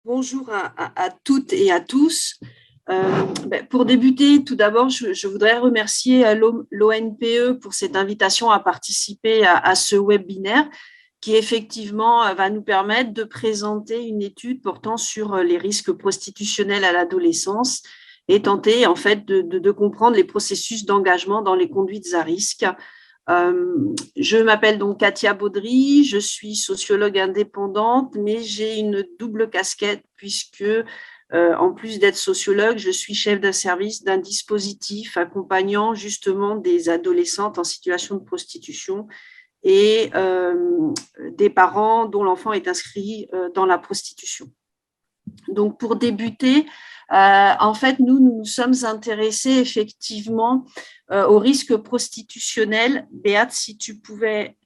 Bonjour à toutes et à tous. Pour débuter, tout d'abord, je voudrais remercier l'ONPE pour cette invitation à participer à ce webinaire qui effectivement va nous permettre de présenter une étude portant sur les risques prostitutionnels à l'adolescence et tenter en fait de comprendre les processus d'engagement dans les conduites à risque. Je m'appelle donc Katia Baudry, je suis sociologue indépendante, mais j'ai une double casquette puisque, en plus d'être sociologue, je suis chef d'un service d'un dispositif accompagnant justement des adolescentes en situation de prostitution et des parents dont l'enfant est inscrit dans la prostitution. Donc, pour débuter, en fait, nous nous sommes intéressés effectivement au risque prostitutionnel. Béate, si tu pouvais…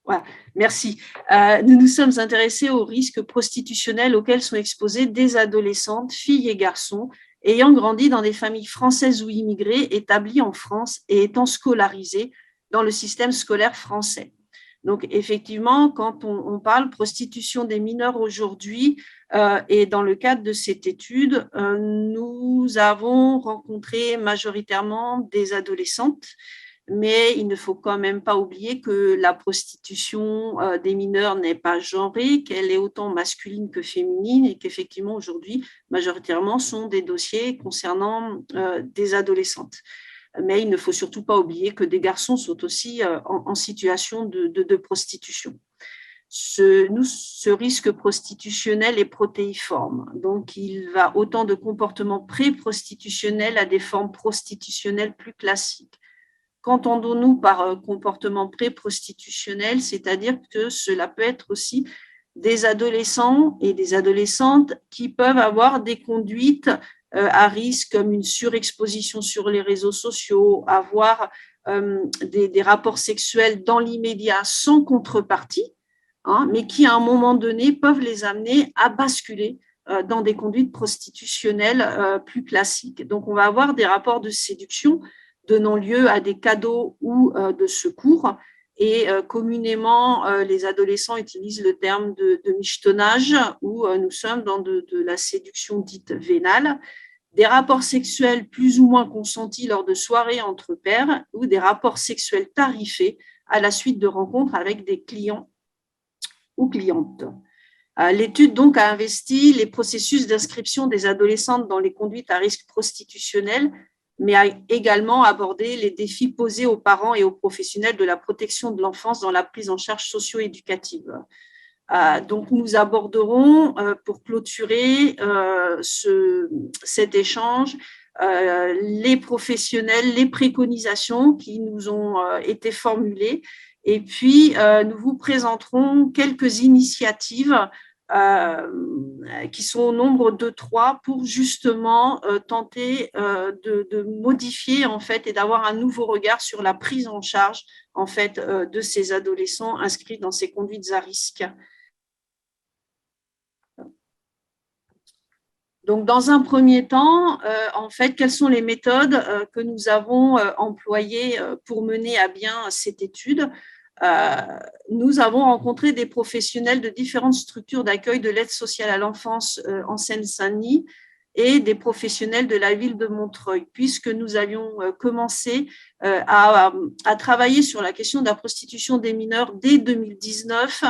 Voilà, merci. Nous nous sommes intéressés aux risques prostitutionnels auxquels sont exposés des adolescentes, filles et garçons, ayant grandi dans des familles françaises ou immigrées, établies en France et étant scolarisés dans le système scolaire français. Donc, effectivement, quand on parle prostitution des mineurs aujourd'hui, et dans le cadre de cette étude, nous avons rencontré majoritairement des adolescentes, mais il ne faut quand même pas oublier que la prostitution des mineurs n'est pas genrée, qu'elle est autant masculine que féminine et qu'effectivement aujourd'hui, majoritairement, sont des dossiers concernant des adolescentes. Mais il ne faut surtout pas oublier que des garçons sont aussi en situation de prostitution. Ce risque prostitutionnel est protéiforme. Donc, il va autant de comportements pré-prostitutionnels à des formes prostitutionnelles plus classiques. Qu'entendons-nous par comportement pré-prostitutionnel? C'est-à-dire que cela peut être aussi des adolescents et des adolescentes qui peuvent avoir des conduites à risque comme une surexposition sur les réseaux sociaux, avoir des rapports sexuels dans l'immédiat sans contrepartie, mais qui, à un moment donné, peuvent les amener à basculer dans des conduites prostitutionnelles plus classiques. Donc, on va avoir des rapports de séduction donnant lieu à des cadeaux ou de secours. Et communément, les adolescents utilisent le terme de michetonnage, où nous sommes dans de la séduction dite vénale, des rapports sexuels plus ou moins consentis lors de soirées entre pairs ou des rapports sexuels tarifés à la suite de rencontres avec des clients ou clientes. L'étude donc a investi les processus d'inscription des adolescentes dans les conduites à risque prostitutionnel, mais a également abordé les défis posés aux parents et aux professionnels de la protection de l'enfance dans la prise en charge socio-éducative. Donc, nous aborderons, pour clôturer cet échange, les professionnels, les préconisations qui nous ont été formulées, et puis nous vous présenterons quelques initiatives qui sont au nombre de 3 pour justement tenter de modifier en fait et d'avoir un nouveau regard sur la prise en charge en fait de ces adolescents inscrits dans ces conduites à risque. Donc, dans un premier temps, en fait, quelles sont les méthodes que nous avons employées pour mener à bien cette étude? Nous avons rencontré des professionnels de différentes structures d'accueil de l'aide sociale à l'enfance en Seine-Saint-Denis et des professionnels de la ville de Montreuil, puisque nous avions commencé à travailler sur la question de la prostitution des mineurs dès 2019,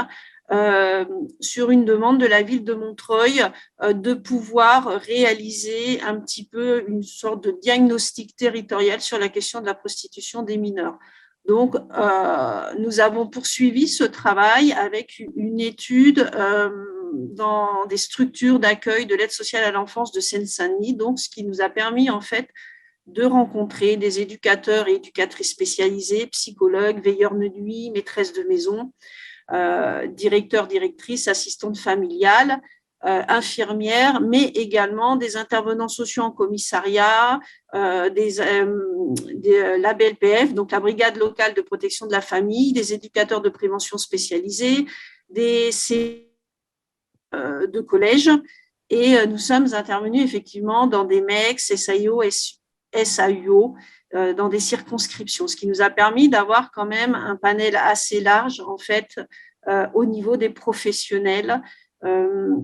sur une demande de la ville de Montreuil de pouvoir réaliser un petit peu une sorte de diagnostic territorial sur la question de la prostitution des mineurs. Donc, nous avons poursuivi ce travail avec une étude dans des structures d'accueil de l'aide sociale à l'enfance de Seine-Saint-Denis, donc ce qui nous a permis en fait de rencontrer des éducateurs et éducatrices spécialisés, psychologues, veilleurs de nuit, maîtresses de maison, directeurs, directrices, assistantes familiales, infirmières, mais également des intervenants sociaux en commissariat, la BLPF, donc la Brigade locale de protection de la famille, des éducateurs de prévention spécialisés, des de collèges, et nous sommes intervenus effectivement dans des MEX, SAIO, SAUO, dans des circonscriptions, ce qui nous a permis d'avoir quand même un panel assez large, en fait, au niveau des professionnels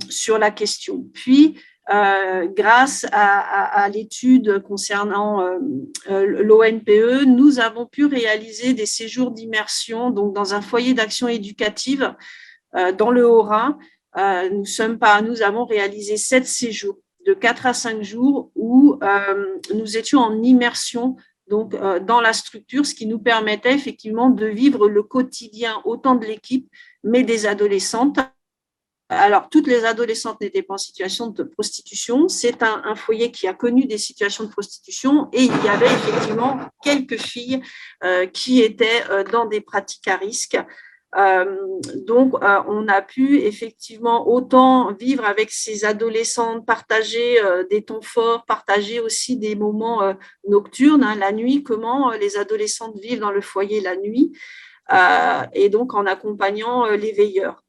sur la question. Puis, grâce à l'étude concernant l'ONPE, nous avons pu réaliser des séjours d'immersion donc dans un foyer d'action éducative dans le Haut-Rhin. Nous avons réalisé 7 séjours de 4 à 5 jours où nous étions en immersion donc, dans la structure, ce qui nous permettait effectivement de vivre le quotidien autant de l'équipe, mais des adolescentes. Alors, toutes les adolescentes n'étaient pas en situation de prostitution. C'est un foyer qui a connu des situations de prostitution et il y avait effectivement quelques filles qui étaient dans des pratiques à risque. Donc, on a pu effectivement autant vivre avec ces adolescentes, partager des temps forts, partager aussi des moments nocturnes, la nuit, comment les adolescentes vivent dans le foyer la nuit, et donc en accompagnant les veilleurs.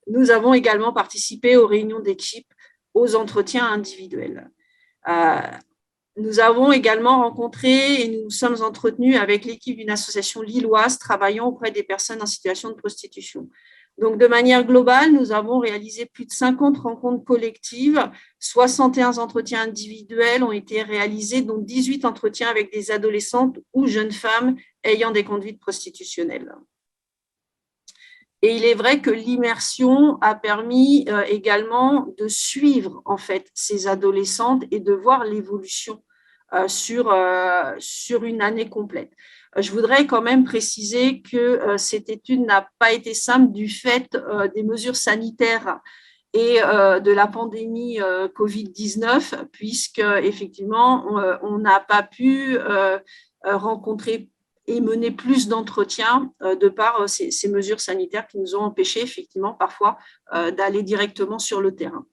Nous avons également participé aux réunions d'équipe, aux entretiens individuels. Nous avons également rencontré et nous nous sommes entretenus avec l'équipe d'une association lilloise travaillant auprès des personnes en situation de prostitution. Donc, de manière globale, nous avons réalisé plus de 50 rencontres collectives, 61 entretiens individuels ont été réalisés, dont 18 entretiens avec des adolescentes ou jeunes femmes ayant des conduites prostitutionnelles. Et il est vrai que l'immersion a permis également de suivre en fait ces adolescentes et de voir l'évolution sur une année complète. Je voudrais quand même préciser que cette étude n'a pas été simple du fait des mesures sanitaires et de la pandémie Covid-19, puisque effectivement on n'a pas pu rencontrer et mener plus d'entretiens de par ces mesures sanitaires qui nous ont empêchés effectivement parfois d'aller directement sur le terrain.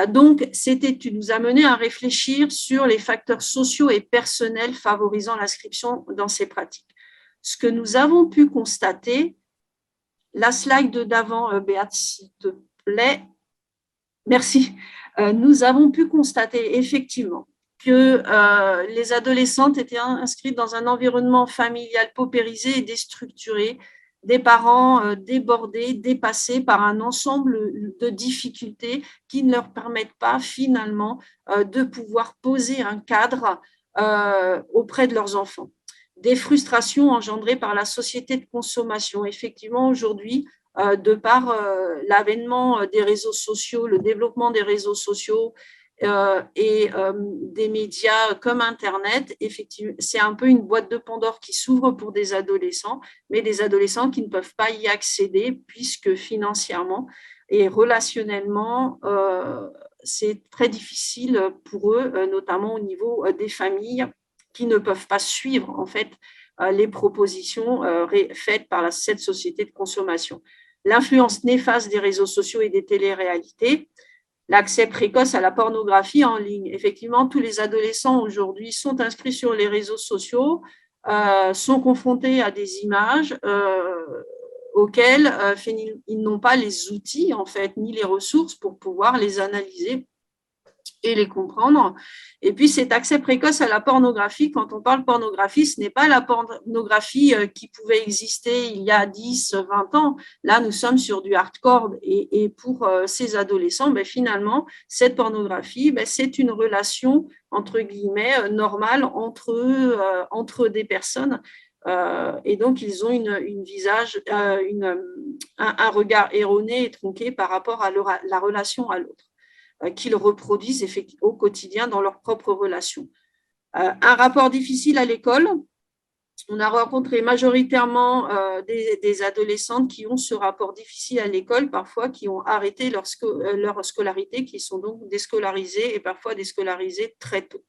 Donc, cette étude nous a mené à réfléchir sur les facteurs sociaux et personnels favorisant l'inscription dans ces pratiques. Ce que nous avons pu constater, la slide d'avant, Béate, s'il te plaît, merci. Nous avons pu constater effectivement que les adolescentes étaient inscrites dans un environnement familial paupérisé et déstructuré, des parents débordés, dépassés par un ensemble de difficultés qui ne leur permettent pas finalement de pouvoir poser un cadre auprès de leurs enfants. Des frustrations engendrées par la société de consommation. Effectivement, aujourd'hui, de par l'avènement des réseaux sociaux, le développement des réseaux sociaux, et des médias comme Internet, effectivement, c'est un peu une boîte de Pandore qui s'ouvre pour des adolescents, mais des adolescents qui ne peuvent pas y accéder puisque financièrement et relationnellement, c'est très difficile pour eux, notamment au niveau des familles qui ne peuvent pas suivre en fait les propositions faites par cette société de consommation. L'influence néfaste des réseaux sociaux et des téléréalités, l'accès précoce à la pornographie en ligne. Effectivement, tous les adolescents aujourd'hui sont inscrits sur les réseaux sociaux, sont confrontés à des images auxquelles ils n'ont pas les outils en fait, ni les ressources pour pouvoir les analyser et les comprendre. Et puis, cet accès précoce à la pornographie, quand on parle pornographie, ce n'est pas la pornographie qui pouvait exister il y a 10, 20 ans. Là, nous sommes sur du hardcore. Et pour ces adolescents, finalement, cette pornographie, c'est une relation, entre guillemets, normale entre des personnes. Et donc, ils ont un regard erroné et tronqué par rapport à la relation à l'autre, qu'ils reproduisent au quotidien dans leurs propres relations. Un rapport difficile à l'école. On a rencontré majoritairement des adolescentes qui ont ce rapport difficile à l'école, parfois qui ont arrêté leur scolarité, qui sont donc déscolarisées et parfois déscolarisées très tôt.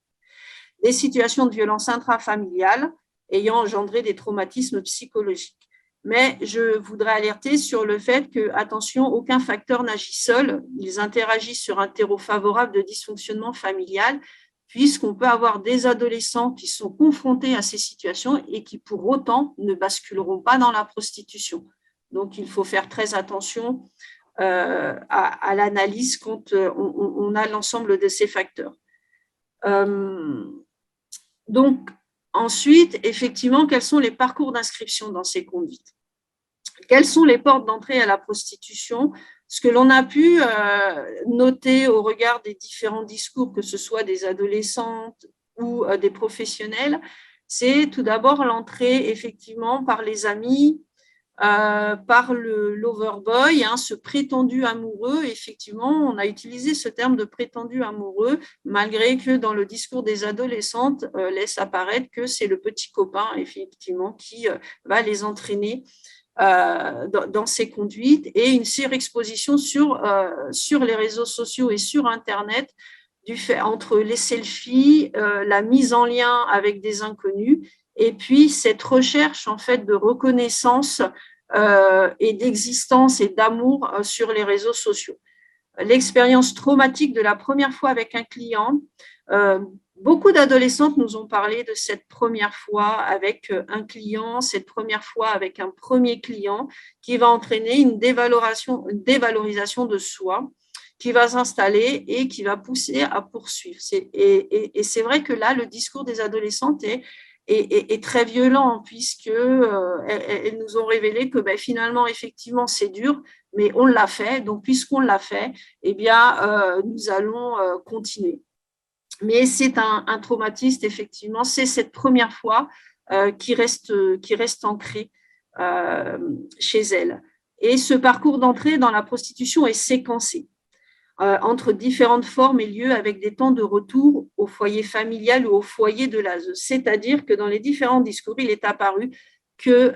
Des situations de violence intrafamiliale ayant engendré des traumatismes psychologiques. Mais je voudrais alerter sur le fait que, attention, aucun facteur n'agit seul. Ils interagissent sur un terreau favorable de dysfonctionnement familial, puisqu'on peut avoir des adolescents qui sont confrontés à ces situations et qui, pour autant, ne basculeront pas dans la prostitution. Donc, il faut faire très attention à l'analyse quand on a l'ensemble de ces facteurs. Donc, ensuite, effectivement, quels sont les parcours d'inscription dans ces conduites? Quelles sont les portes d'entrée à la prostitution? Ce que l'on a pu noter au regard des différents discours, que ce soit des adolescentes ou des professionnels, c'est tout d'abord l'entrée effectivement par les amis, par le loverboy, ce prétendu amoureux. Effectivement, on a utilisé ce terme de prétendu amoureux, malgré que dans le discours des adolescentes, laisse apparaître que c'est le petit copain, effectivement, qui va les entraîner dans ces conduites, et une surexposition sur les réseaux sociaux et sur Internet du fait entre les selfies, la mise en lien avec des inconnus, et puis cette recherche en fait de reconnaissance et d'existence et d'amour sur les réseaux sociaux. L'expérience traumatique de la première fois avec un client. Beaucoup d'adolescentes nous ont parlé de cette première fois avec un client, cette première fois avec un premier client qui va entraîner une dévalorisation de soi, qui va s'installer et qui va pousser à poursuivre. Et c'est vrai que là, le discours des adolescentes est très violent, puisque elles nous ont révélé que finalement, effectivement, c'est dur, mais on l'a fait. Donc, puisqu'on l'a fait, eh bien, nous allons continuer. Mais c'est un traumatisme, effectivement. C'est cette première fois qui reste ancrée chez elles. Et ce parcours d'entrée dans la prostitution est séquencé entre différentes formes et lieux, avec des temps de retour au foyer familial ou au foyer de l'ASE. C'est-à-dire que dans les différents discours, il est apparu que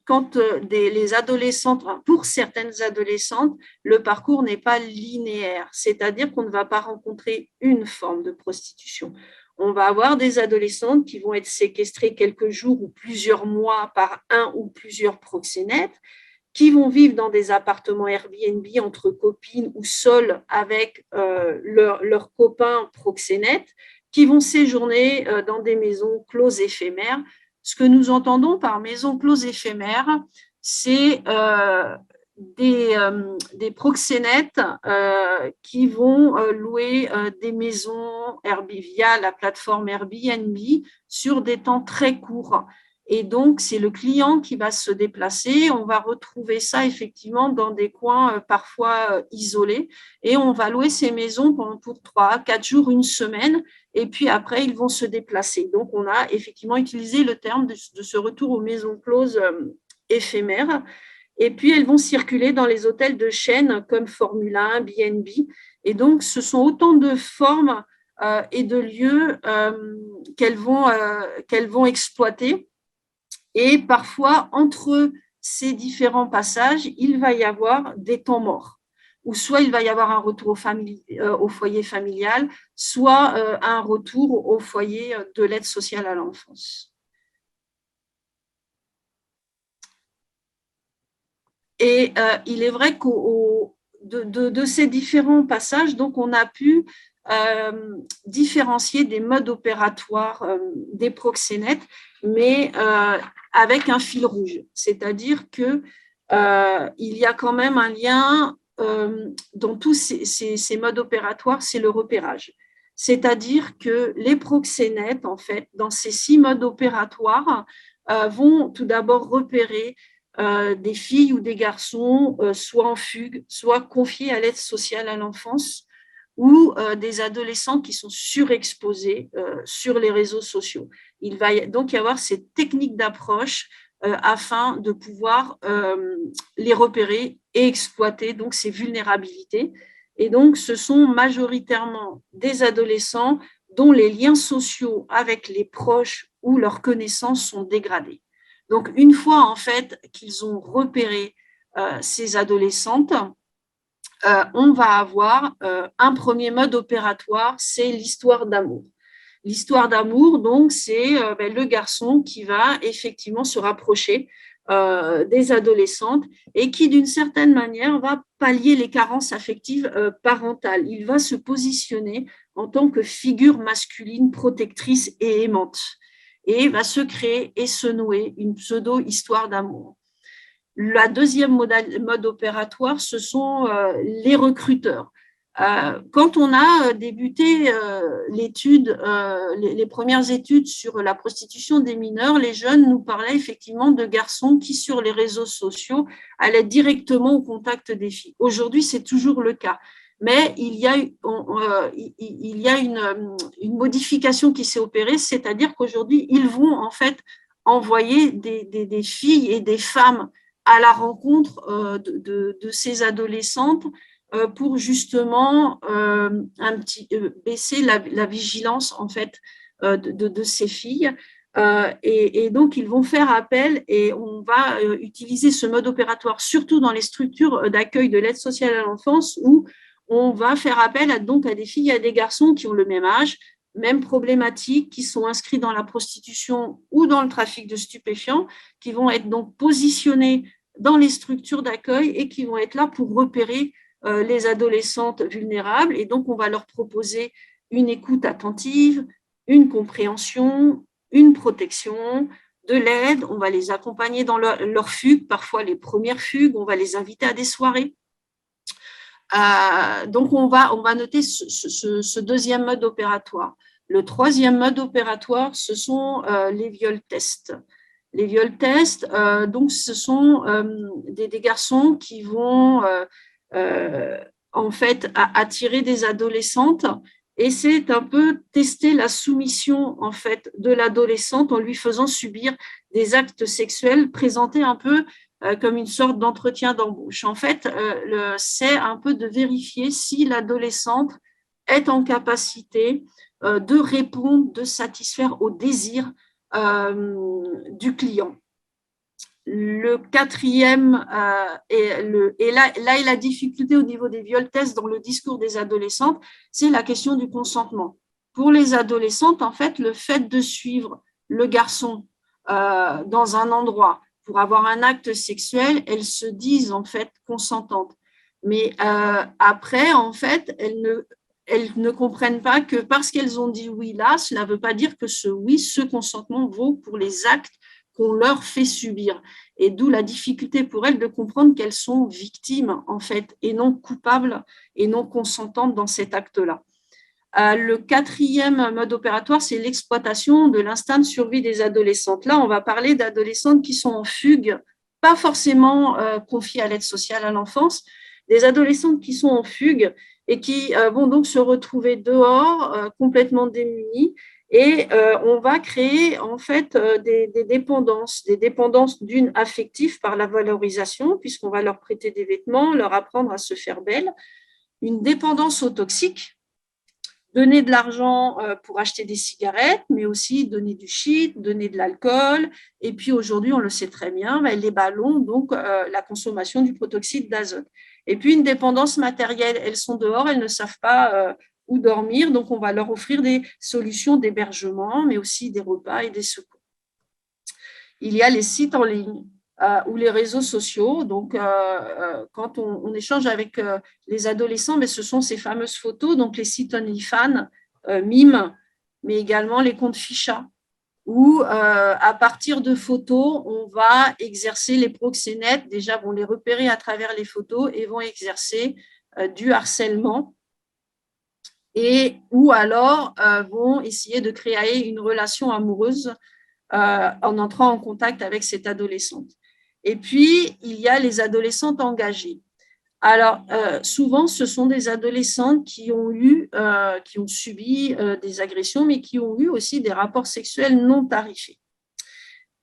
quand les adolescentes, pour certaines adolescentes, le parcours n'est pas linéaire, c'est-à-dire qu'on ne va pas rencontrer une forme de prostitution. On va avoir des adolescentes qui vont être séquestrées quelques jours ou plusieurs mois par un ou plusieurs proxénètes, qui vont vivre dans des appartements Airbnb entre copines ou seules avec leurs copains proxénètes, qui vont séjourner dans des maisons closes éphémères. Ce que nous entendons par maisons closes éphémères, c'est des proxénètes qui vont louer des maisons via la plateforme Airbnb sur des temps très courts. Et donc, c'est le client qui va se déplacer. On va retrouver ça effectivement dans des coins parfois isolés. Et on va louer ces maisons pour 3, 4 jours, une semaine. Et puis après, ils vont se déplacer. Donc, on a effectivement utilisé le terme de ce retour aux maisons closes éphémères. Et puis, elles vont circuler dans les hôtels de chaîne comme Formule 1, BNB. Et donc, ce sont autant de formes et de lieux qu'elles vont exploiter. Et parfois, entre ces différents passages, il va y avoir des temps morts, ou soit il va y avoir un retour au foyer familial, soit un retour au foyer de l'aide sociale à l'enfance. Et il est vrai que de ces différents passages, donc on a pu différencier des modes opératoires des proxénètes, mais avec un fil rouge. C'est-à-dire qu'il y a quand même un lien dans tous ces modes opératoires, c'est le repérage. C'est-à-dire que les proxénètes, en fait, dans ces 6 modes opératoires, vont tout d'abord repérer des filles ou des garçons soit en fugue, soit confiés à l'aide sociale à l'enfance, ou des adolescents qui sont surexposés sur les réseaux sociaux. Il va donc y avoir cette technique d'approche afin de pouvoir les repérer et exploiter donc ces vulnérabilités. Et donc, ce sont majoritairement des adolescents dont les liens sociaux avec les proches ou leurs connaissances sont dégradés. Donc, une fois en fait qu'ils ont repéré ces adolescentes, on va avoir un premier mode opératoire, c'est l'histoire d'amour. L'histoire d'amour, donc, c'est le garçon qui va effectivement se rapprocher des adolescentes et qui, d'une certaine manière, va pallier les carences affectives parentales. Il va se positionner en tant que figure masculine protectrice et aimante, et va se créer et se nouer une pseudo-histoire d'amour. La deuxième mode opératoire, ce sont les recruteurs. Quand on a débuté l'étude, les premières études sur la prostitution des mineurs, les jeunes nous parlaient effectivement de garçons qui, sur les réseaux sociaux, allaient directement au contact des filles. Aujourd'hui, c'est toujours le cas. Mais il y a une modification qui s'est opérée, c'est-à-dire qu'aujourd'hui, ils vont en fait envoyer des filles et des femmes à la rencontre de ces adolescentes pour justement baisser la vigilance en fait de ces filles. Et donc, ils vont faire appel et on va utiliser ce mode opératoire, surtout dans les structures d'accueil de l'aide sociale à l'enfance, où on va faire appel donc à des filles et à des garçons qui ont le même âge, même problématique, qui sont inscrits dans la prostitution ou dans le trafic de stupéfiants, qui vont être donc positionnés dans les structures d'accueil et qui vont être là pour repérer les adolescentes vulnérables. Et donc, on va leur proposer une écoute attentive, une compréhension, une protection, de l'aide. On va les accompagner dans leur fugue, parfois les premières fugues. On va les inviter à des soirées. Donc, on va noter ce deuxième mode opératoire. Le troisième mode opératoire, ce sont les viol-tests. Les viol-tests, donc, ce sont des garçons qui vont en fait attirer des adolescentes, et c'est un peu tester la soumission en fait de l'adolescente en lui faisant subir des actes sexuels présentés un peu comme une sorte d'entretien d'embauche. En fait, c'est un peu de vérifier si l'adolescente est en capacité de répondre, de satisfaire aux désirs du client. Le quatrième, et là est la difficulté au niveau des viol-tests dans le discours des adolescentes, c'est la question du consentement. Pour les adolescentes, en fait, le fait de suivre le garçon dans un endroit pour avoir un acte sexuel, elles se disent en fait consentantes. Mais après, en fait, elles ne comprennent pas que parce qu'elles ont dit oui là, cela ne veut pas dire que ce consentement vaut pour les actes qu'on leur fait subir. Et d'où la difficulté pour elles de comprendre qu'elles sont victimes, en fait, et non coupables et non consentantes dans cet acte-là. Le quatrième mode opératoire, c'est l'exploitation de l'instinct de survie des adolescentes. Là, on va parler d'adolescentes qui sont en fugue, pas forcément confiées à l'aide sociale à l'enfance, des adolescentes qui sont en fugue et qui vont donc se retrouver dehors, complètement démunies. Et on va créer en fait des dépendances d'une affective par la valorisation, puisqu'on va leur prêter des vêtements, leur apprendre à se faire belle, une dépendance au toxique, donner de l'argent pour acheter des cigarettes, mais aussi donner du shit, donner de l'alcool. Et puis aujourd'hui, on le sait très bien, les ballons, donc la consommation du protoxyde d'azote. Et puis une dépendance matérielle, elles sont dehors, elles ne savent pas où dormir, donc on va leur offrir des solutions d'hébergement, mais aussi des repas et des secours. Il y a les sites en ligne ou les réseaux sociaux. Donc, quand on échange avec les adolescents, mais ce sont ces fameuses photos, donc les sites OnlyFans, Mime, mais également les comptes Ficha, où à partir de photos, on va exercer les proxénètes, déjà vont les repérer à travers les photos et vont exercer du harcèlement, et ou alors vont essayer de créer une relation amoureuse en entrant en contact avec cette adolescente. Et puis, il y a les adolescentes engagées. Alors, souvent, ce sont des adolescentes qui ont subi des agressions, mais qui ont eu aussi des rapports sexuels non tarifés.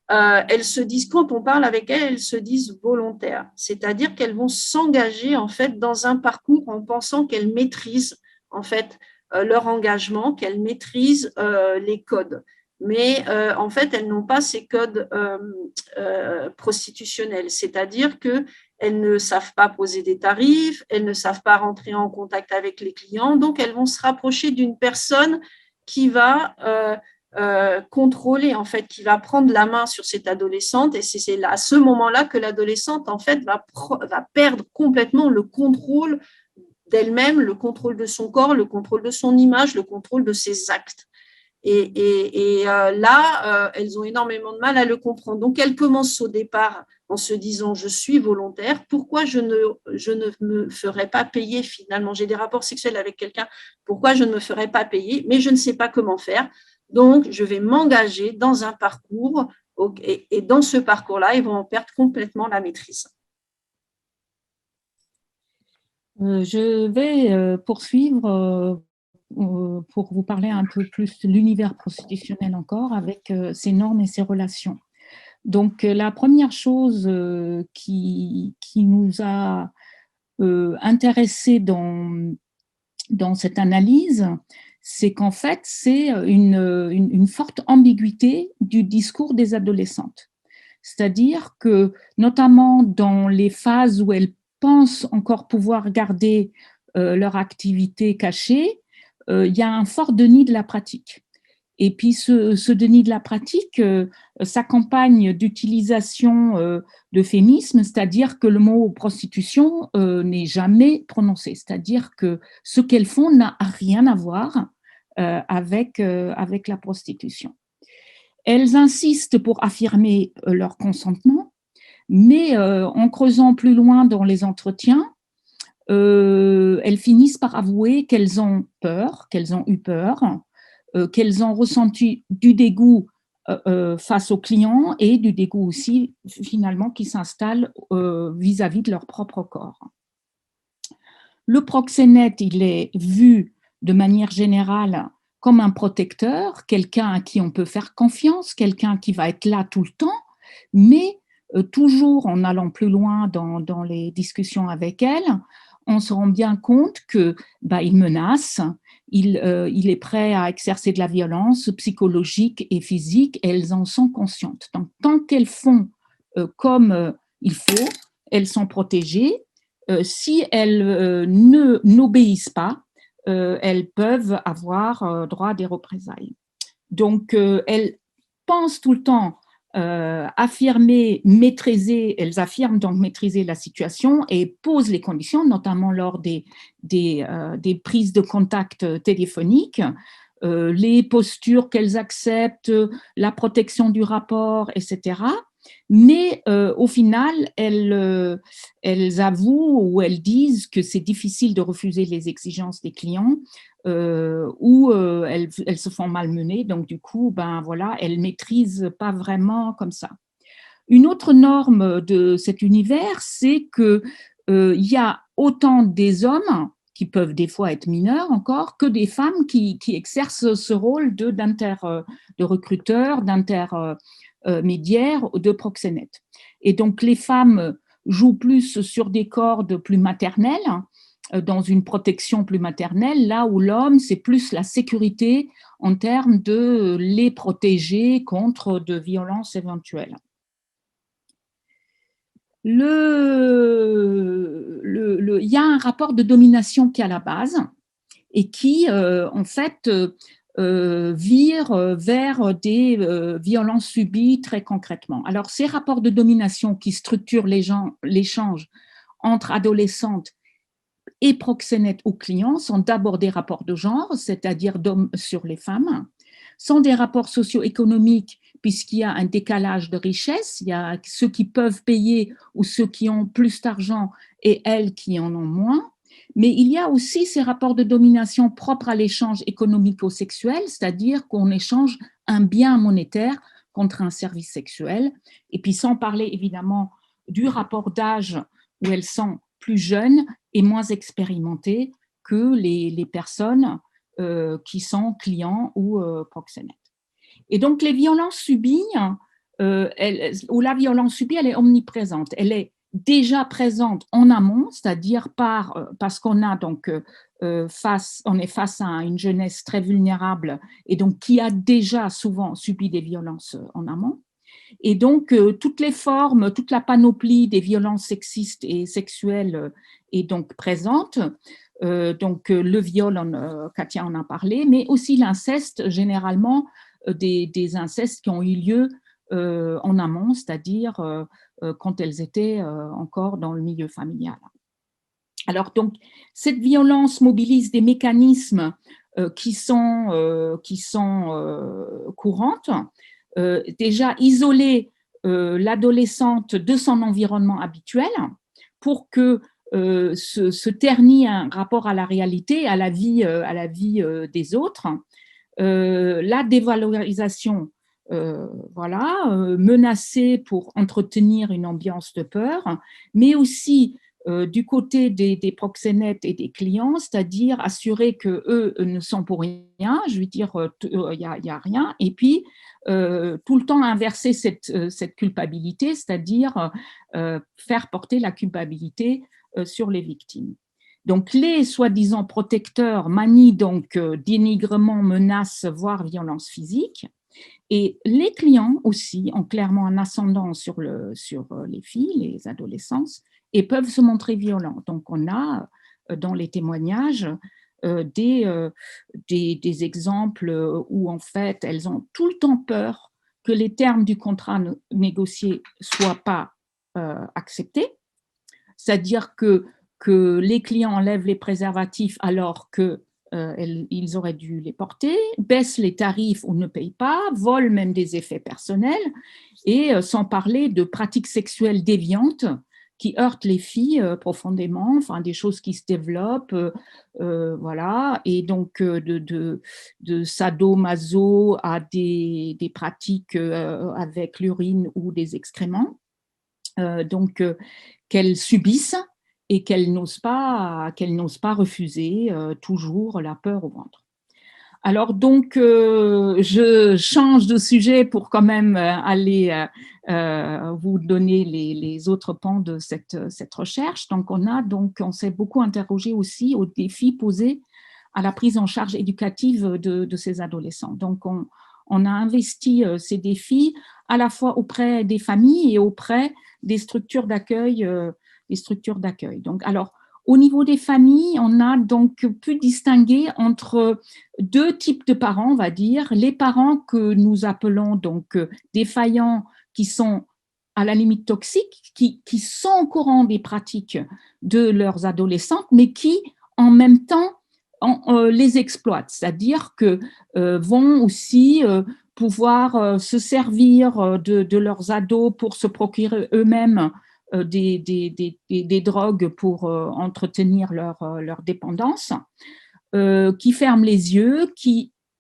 Elles se disent, quand on parle avec elles, elles se disent volontaires, c'est-à-dire qu'elles vont s'engager en fait dans un parcours en pensant qu'elles maîtrisent en fait leur engagement, qu'elles maîtrisent les codes. Mais en fait, elles n'ont pas ces codes prostitutionnels, c'est-à-dire qu'elles ne savent pas poser des tarifs, elles ne savent pas rentrer en contact avec les clients, donc elles vont se rapprocher d'une personne qui va contrôler, en fait, qui va prendre la main sur cette adolescente, et c'est à ce moment-là que l'adolescente, en fait, va perdre complètement le contrôle d'elle-même, le contrôle de son corps, le contrôle de son image, le contrôle de ses actes. Là, elles ont énormément de mal à le comprendre. Donc, elles commencent au départ en se disant, je suis volontaire, pourquoi je ne me ferai pas payer finalement? J'ai des rapports sexuels avec quelqu'un, pourquoi je ne me ferai pas payer? Mais je ne sais pas comment faire. Donc, je vais m'engager dans un parcours et dans ce parcours-là, ils vont en perdre complètement la maîtrise. Je vais poursuivre pour vous parler un peu plus de l'univers prostitutionnel encore avec ses normes et ses relations. Donc, la première chose qui nous a intéressés dans cette analyse, c'est qu'en fait, c'est une forte ambiguïté du discours des adolescentes. C'est-à-dire que, notamment dans les phases où elles pensent encore pouvoir garder leur activité cachée, il y a un fort déni de la pratique. Et puis ce déni de la pratique s'accompagne d'utilisation d'euphémismes, c'est-à-dire que le mot prostitution n'est jamais prononcé, c'est-à-dire que ce qu'elles font n'a rien à voir avec la prostitution. Elles insistent pour affirmer leur consentement, mais en creusant plus loin dans les entretiens, elles finissent par avouer qu'elles ont peur, qu'elles ont eu peur, qu'elles ont ressenti du dégoût face aux clients et du dégoût aussi finalement qui s'installe vis-à-vis de leur propre corps. Le proxénète, il est vu de manière générale comme un protecteur, quelqu'un à qui on peut faire confiance, quelqu'un qui va être là tout le temps, mais toujours en allant plus loin dans les discussions avec elle, on se rend bien compte que il menace, il est prêt à exercer de la violence psychologique et physique, et elles en sont conscientes. Donc, tant qu'elles font comme il faut, elles sont protégées. Si elles n'obéissent pas, elles peuvent avoir droit à des représailles. Donc, elles pensent tout le temps affirmer, maîtriser, elles affirment donc maîtriser la situation et posent les conditions, notamment lors des prises de contact téléphoniques, les postures qu'elles acceptent, la protection du rapport, etc. Mais au final, elles avouent ou elles disent que c'est difficile de refuser les exigences des clients ou elles se font malmener, donc du coup, voilà, elles ne maîtrisent pas vraiment comme ça. Une autre norme de cet univers, c'est qu'il y a autant des hommes qui peuvent des fois être mineurs encore, que des femmes qui exercent ce rôle de recruteurs, d'intermédiaires, de proxénètes. Et donc, les femmes jouent plus sur des cordes plus maternelles, dans une protection plus maternelle, là où l'homme, c'est plus la sécurité en termes de les protéger contre de violences éventuelles. Il y a un rapport de domination qui est à la base et qui, en fait, vire vers des violences subies très concrètement. Alors, ces rapports de domination qui structurent l'échange entre adolescentes et proxénètes ou clients sont d'abord des rapports de genre, c'est-à-dire d'hommes sur les femmes, sont des rapports socio-économiques puisqu'il y a un décalage de richesse, il y a ceux qui peuvent payer ou ceux qui ont plus d'argent et elles qui en ont moins, mais il y a aussi ces rapports de domination propres à l'échange économico-sexuel, c'est-à-dire qu'on échange un bien monétaire contre un service sexuel, et puis sans parler évidemment du rapport d'âge où elles sont plus jeunes et moins expérimentées que les personnes qui sont clients ou proxénètes. Et donc, les violences subies, ou la violence subie, elle est omniprésente. Elle est déjà présente en amont, c'est-à-dire parce qu'on a donc on est face à une jeunesse très vulnérable et donc qui a déjà souvent subi des violences en amont. Et donc, toutes les formes, toute la panoplie des violences sexistes et sexuelles est donc présente. Donc, le viol, Katia en a parlé, mais aussi l'inceste, généralement, des incestes qui ont eu lieu en amont, c'est-à-dire quand elles étaient encore dans le milieu familial. Alors, donc, cette violence mobilise des mécanismes qui sont courantes. Déjà, isoler l'adolescente de son environnement habituel pour que se ternit un rapport à la réalité, à la vie des autres. La dévalorisation, menacée pour entretenir une ambiance de peur, mais aussi du côté des proxénètes et des clients, c'est-à-dire assurer qu'eux ne sont pour rien, je veux dire, il n'y a rien, et puis tout le temps inverser cette culpabilité, c'est-à-dire faire porter la culpabilité sur les victimes. Donc, les soi-disant protecteurs manient donc dénigrement, menaces, voire violence physique. Et les clients aussi ont clairement un ascendant sur les filles, les adolescents, et peuvent se montrer violents. Donc, on a dans les témoignages des exemples où, en fait, elles ont tout le temps peur que les termes du contrat négocié ne soient pas acceptés. C'est-à-dire que les clients enlèvent les préservatifs alors qu'ils auraient dû les porter, baissent les tarifs ou ne payent pas, volent même des effets personnels, et sans parler de pratiques sexuelles déviantes qui heurtent les filles profondément, enfin des choses qui se développent, voilà, et donc de sadomaso à des pratiques avec l'urine ou des excréments, qu'elles subissent et qu'elles n'osent pas refuser, toujours la peur au ventre. Alors donc, je change de sujet pour quand même aller vous donner les autres pans de cette recherche. Donc, on s'est beaucoup interrogé aussi aux défis posés à la prise en charge éducative de ces adolescents. Donc, on a investi ces défis à la fois auprès des familles et auprès des structures d'accueil. Donc, alors, au niveau des familles, on a donc pu distinguer entre deux types de parents, on va dire. Les parents que nous appelons donc défaillants, qui sont à la limite toxiques, qui sont au courant des pratiques de leurs adolescentes, mais qui, en même temps, les exploitent. C'est-à-dire que vont aussi pouvoir se servir de leurs ados pour se procurer eux-mêmes des drogues pour entretenir leur dépendance, qui ferment les yeux,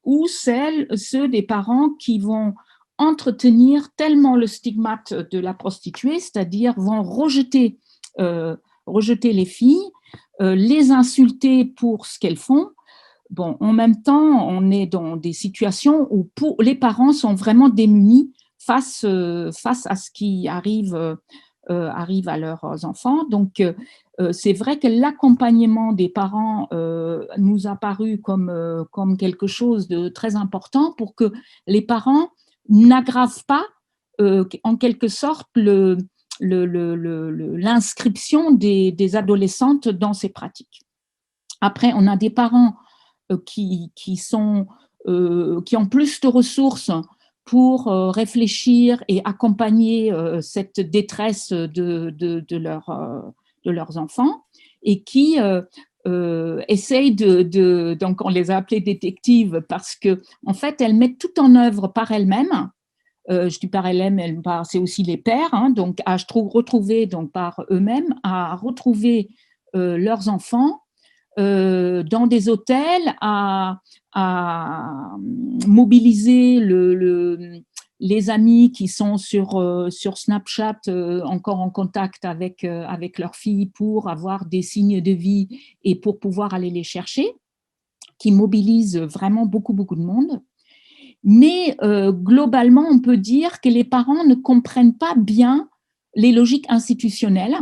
ou ceux des parents qui vont entretenir tellement le stigmate de la prostituée, c'est-à-dire vont rejeter les filles, les insulter pour ce qu'elles font. Bon, en même temps, on est dans des situations où les parents sont vraiment démunis face à ce qui arrive à leurs enfants. Donc, c'est vrai que l'accompagnement des parents nous a paru comme quelque chose de très important pour que les parents n'aggravent pas, en quelque sorte, l'inscription des adolescentes dans ces pratiques. Après, on a des parents qui ont plus de ressources pour réfléchir et accompagner cette détresse de leurs enfants, et qui essayent donc on les a appelés détectives parce que en fait elles mettent tout en œuvre par elles-mêmes. Je dis par elles-mêmes, c'est aussi les pères, hein, donc à retrouver donc par eux-mêmes, à retrouver leurs enfants dans des hôtels, à mobiliser les amis qui sont sur Snapchat encore en contact avec leurs filles pour avoir des signes de vie et pour pouvoir aller les chercher, qui mobilisent vraiment beaucoup de monde. Mais globalement, on peut dire que les parents ne comprennent pas bien les logiques institutionnelles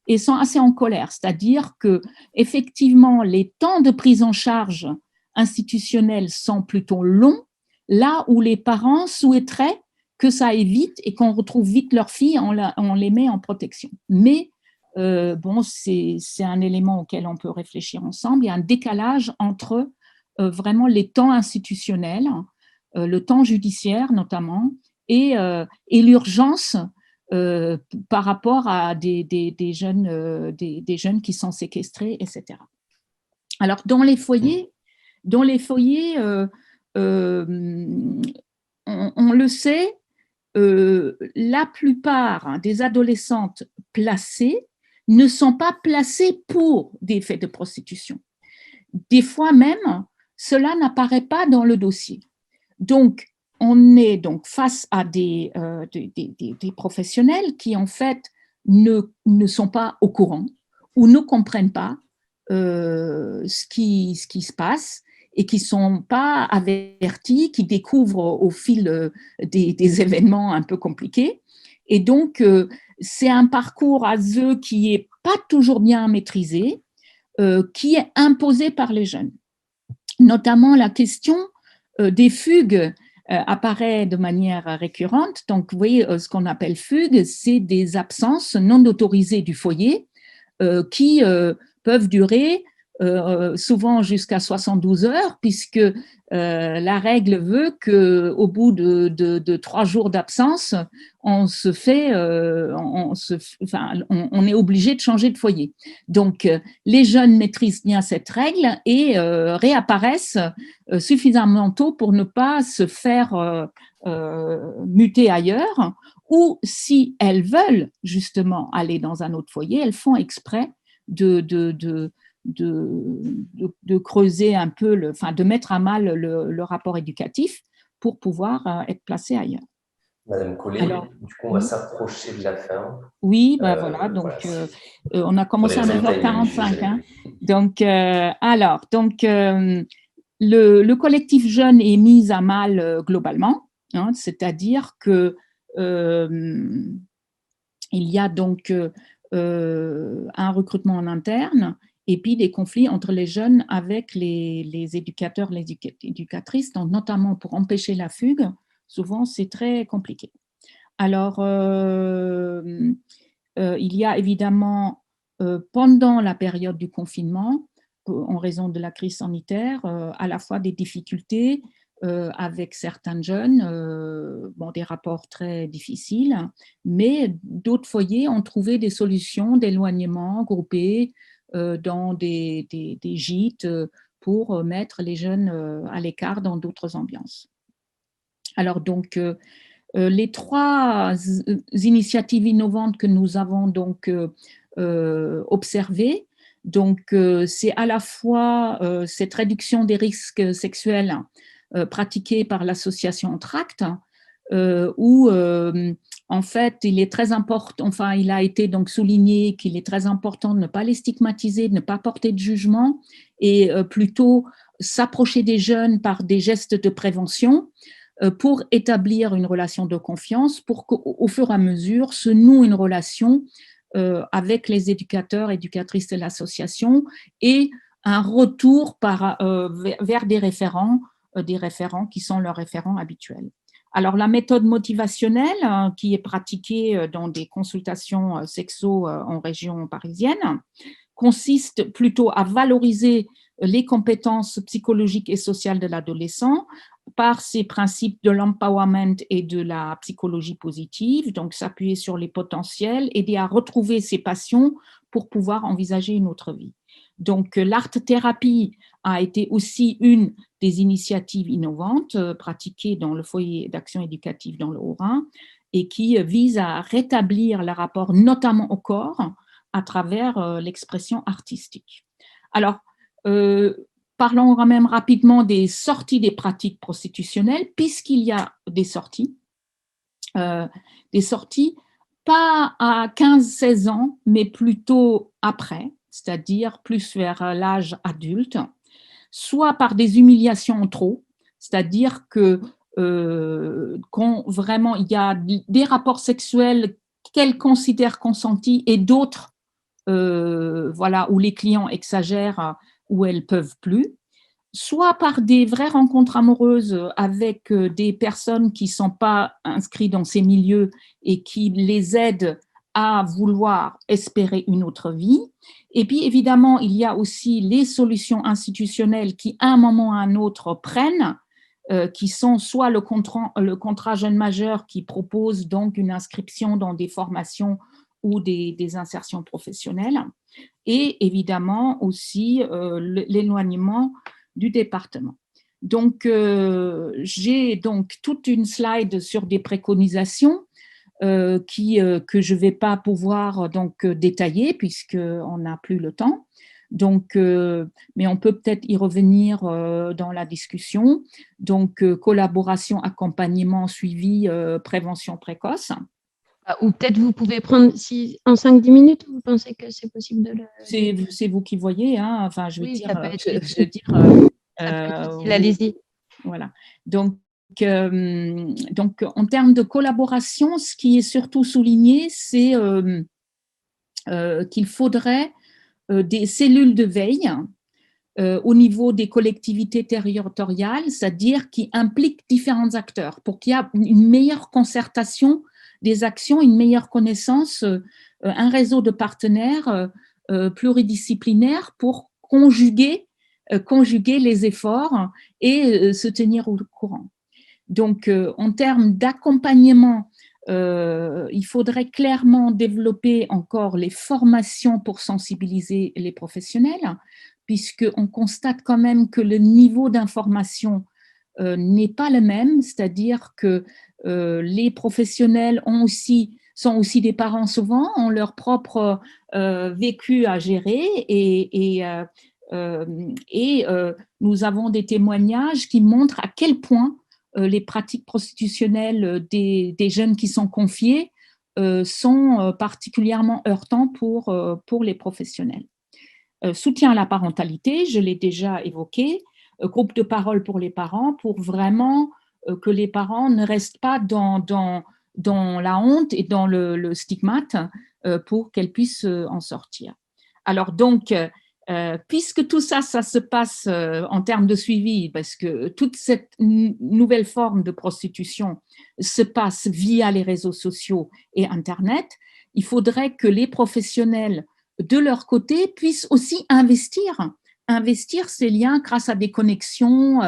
et sont assez en colère. C'est-à-dire que, effectivement, les temps de prise en charge institutionnelle sont plutôt longs, là où les parents souhaiteraient que ça aille vite et qu'on retrouve vite leurs filles, on les met en protection. Mais bon, c'est un élément auquel on peut réfléchir ensemble. Il y a un décalage entre vraiment les temps institutionnels, le temps judiciaire notamment, et l'urgence par rapport à des jeunes qui sont séquestrés, etc. Alors, dans les foyers, Dans les foyers, on le sait, la plupart des adolescentes placées ne sont pas placées pour des faits de prostitution. Des fois même, cela n'apparaît pas dans le dossier. Donc, on est donc face à des professionnels qui, en fait, ne sont pas au courant ou ne comprennent pas ce qui se passe et qui ne sont pas avertis, qui découvrent au fil des événements un peu compliqués. Et donc, c'est un parcours à eux qui n'est pas toujours bien maîtrisé, qui est imposé par les jeunes. Notamment la question des fugues apparaît de manière récurrente. Donc, vous voyez, ce qu'on appelle fugue, c'est des absences non autorisées du foyer qui peuvent durer souvent jusqu'à 72 heures, puisque la règle veut qu'au bout de 3 jours d'absence, on est obligé de changer de foyer. Donc, les jeunes maîtrisent bien cette règle et réapparaissent suffisamment tôt pour ne pas se faire muter ailleurs, ou si elles veulent justement aller dans un autre foyer, elles font exprès de creuser un peu, de mettre à mal le rapport éducatif pour pouvoir être placées ailleurs. Madame Collet, du coup, on va s'approcher de la fin. Oui, voilà, donc voilà. On a commencé à 9h45. Hein. Donc, le collectif jeune est mis à mal globalement, hein, c'est-à-dire que il y a donc un recrutement en interne et puis des conflits entre les jeunes avec les éducateurs, les éducatrices, donc notamment pour empêcher la fugue. Souvent, c'est très compliqué. Alors, il y a évidemment, pendant la période du confinement, en raison de la crise sanitaire, à la fois des difficultés avec certains jeunes, des rapports très difficiles, mais d'autres foyers ont trouvé des solutions d'éloignement groupés dans des gîtes pour mettre les jeunes à l'écart dans d'autres ambiances. Alors donc, les 3 initiatives innovantes que nous avons donc observées, donc c'est à la fois cette réduction des risques sexuels pratiquée par l'association Tract, où en fait il est très important, il a été donc souligné qu'il est très important de ne pas les stigmatiser, de ne pas porter de jugement et plutôt s'approcher des jeunes par des gestes de prévention pour établir une relation de confiance, pour qu'au fur et à mesure se noue une relation avec les éducateurs, éducatrices de l'association et un retour vers des référents qui sont leurs référents habituels. Alors, la méthode motivationnelle qui est pratiquée dans des consultations sexo en région parisienne consiste plutôt à valoriser les compétences psychologiques et sociales de l'adolescent par ces principes de l'empowerment et de la psychologie positive, donc s'appuyer sur les potentiels, aider à retrouver ses passions pour pouvoir envisager une autre vie. Donc, l'art-thérapie a été aussi une des initiatives innovantes pratiquées dans le foyer d'action éducative dans le Haut-Rhin et qui vise à rétablir le rapport notamment au corps à travers l'expression artistique. Alors, parlons quand même rapidement des sorties des pratiques prostitutionnelles, puisqu'il y a des sorties pas à 15-16 ans, mais plutôt après, c'est-à-dire plus vers l'âge adulte, soit par des humiliations en trop, c'est-à-dire que quand vraiment il y a des rapports sexuels qu'elles considèrent consentis et d'autres où les clients exagèrent, où elles ne peuvent plus, soit par des vraies rencontres amoureuses avec des personnes qui ne sont pas inscrites dans ces milieux et qui les aident à vouloir espérer une autre vie. Et puis, évidemment, il y a aussi les solutions institutionnelles qui, à un moment ou à un autre, prennent, qui sont soit le contrat jeune majeur qui propose donc une inscription dans des formations ou des insertions professionnelles, et évidemment aussi l'éloignement du département. Donc, j'ai donc toute une slide sur des préconisations que je ne vais pas pouvoir donc détailler puisqu'on n'a plus le temps. Donc, mais on peut peut-être y revenir dans la discussion. Donc, collaboration, accompagnement, suivi, prévention précoce. Ou peut-être vous pouvez prendre, si en 5-10 minutes, vous pensez que c'est possible de le… C'est vous qui voyez, hein. Enfin, je veux dire, ça peut être utile, allez-y. Voilà. Donc, en termes de collaboration, ce qui est surtout souligné, c'est qu'il faudrait des cellules de veille au niveau des collectivités territoriales, c'est-à-dire qui impliquent différents acteurs pour qu'il y ait une meilleure concertation des actions, une meilleure connaissance, un réseau de partenaires pluridisciplinaires pour conjuguer les efforts et se tenir au courant. Donc, en termes d'accompagnement, il faudrait clairement développer encore les formations pour sensibiliser les professionnels, puisqu'on constate quand même que le niveau d'information n'est pas le même, c'est-à-dire que les professionnels sont aussi des parents souvent, ont leur propre vécu à gérer et nous avons des témoignages qui montrent à quel point les pratiques prostitutionnelles des jeunes qui sont confiés sont particulièrement heurtants pour les professionnels. Soutien à la parentalité, je l'ai déjà évoqué, groupe de parole pour les parents, pour vraiment que les parents ne restent pas dans la honte et dans le stigmate pour qu'elles puissent en sortir. Alors donc, puisque tout ça se passe en termes de suivi, parce que toute cette nouvelle forme de prostitution se passe via les réseaux sociaux et Internet, il faudrait que les professionnels, de leur côté, puissent aussi investir ces liens grâce à des connexions,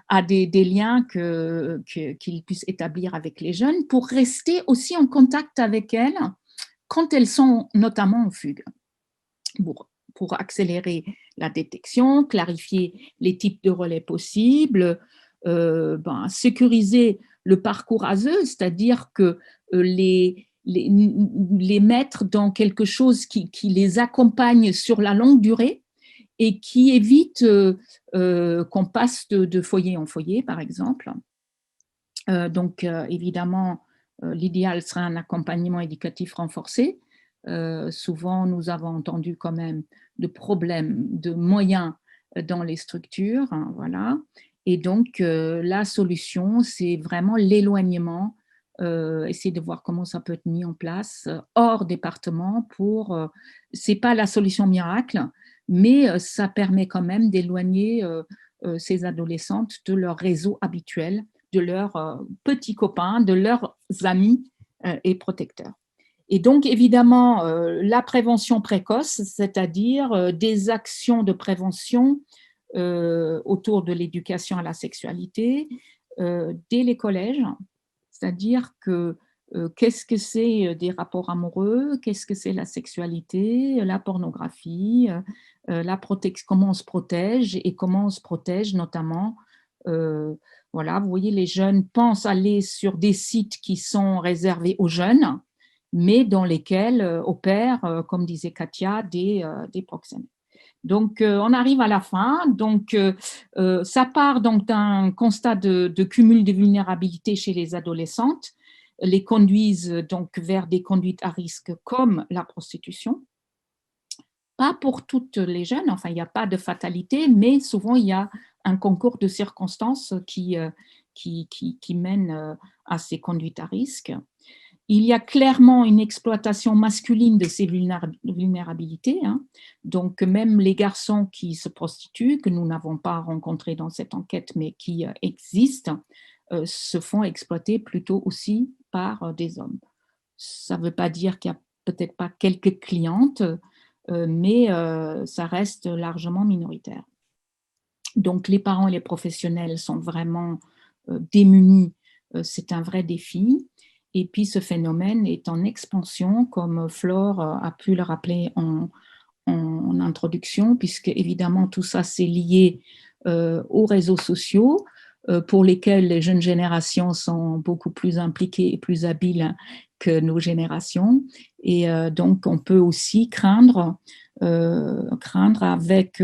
à des liens qu'ils puissent établir avec les jeunes pour rester aussi en contact avec elles quand elles sont notamment en fugue. Pour accélérer la détection, clarifier les types de relais possibles, sécuriser le parcours ASE, c'est-à-dire que les mettre dans quelque chose qui les accompagne sur la longue durée et qui évite qu'on passe de foyer en foyer, par exemple. Donc, évidemment, l'idéal serait un accompagnement éducatif renforcé. Souvent, nous avons entendu quand même de problèmes de moyens dans les structures. Hein, voilà. Et donc, la solution, c'est vraiment l'éloignement, essayer de voir comment ça peut être mis en place hors département ce n'est pas la solution miracle, mais ça permet quand même d'éloigner ces adolescentes de leur réseau habituel, de leurs petits copains, de leurs amis et protecteurs. Et donc, évidemment, la prévention précoce, c'est-à-dire des actions de prévention autour de l'éducation à la sexualité dès les collèges, c'est-à-dire que qu'est-ce que c'est des rapports amoureux, qu'est-ce que c'est la sexualité, la pornographie, comment on se protège et comment on se protège notamment. Voilà, vous voyez, les jeunes pensent aller sur des sites qui sont réservés aux jeunes, mais dans lesquels opèrent, comme disait Katia, des proxénètes. Donc, on arrive à la fin. Donc, ça part donc d'un constat de cumul de vulnérabilité chez les adolescentes, les conduisent donc vers des conduites à risque comme la prostitution. Pas pour toutes les jeunes, enfin, il n'y a pas de fatalité, mais souvent, il y a un concours de circonstances qui mène à ces conduites à risque. Il y a clairement une exploitation masculine de ces vulnérabilités. Hein. Donc, même les garçons qui se prostituent, que nous n'avons pas rencontrés dans cette enquête, mais qui existent, se font exploiter plutôt aussi par des hommes. Ça ne veut pas dire qu'il n'y a peut-être pas quelques clientes, mais ça reste largement minoritaire. Donc, les parents et les professionnels sont vraiment démunis. C'est un vrai défi. Et puis, ce phénomène est en expansion, comme Flore a pu le rappeler en introduction, puisque évidemment, tout ça, c'est lié aux réseaux sociaux, pour lesquels les jeunes générations sont beaucoup plus impliquées et plus habiles que nos générations. Et donc, on peut aussi craindre avec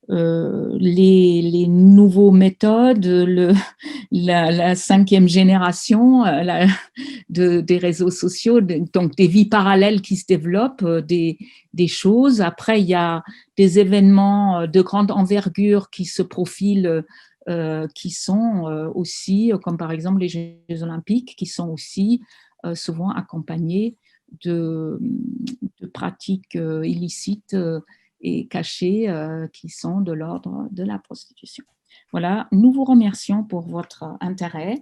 les nouveaux méthodes, la cinquième génération des réseaux sociaux, donc des vies parallèles qui se développent, des choses. Après, il y a des événements de grande envergure qui se profilent, qui sont aussi, comme par exemple les Jeux olympiques, qui sont aussi souvent accompagnés de pratiques illicites et cachées qui sont de l'ordre de la prostitution. Voilà, nous vous remercions pour votre intérêt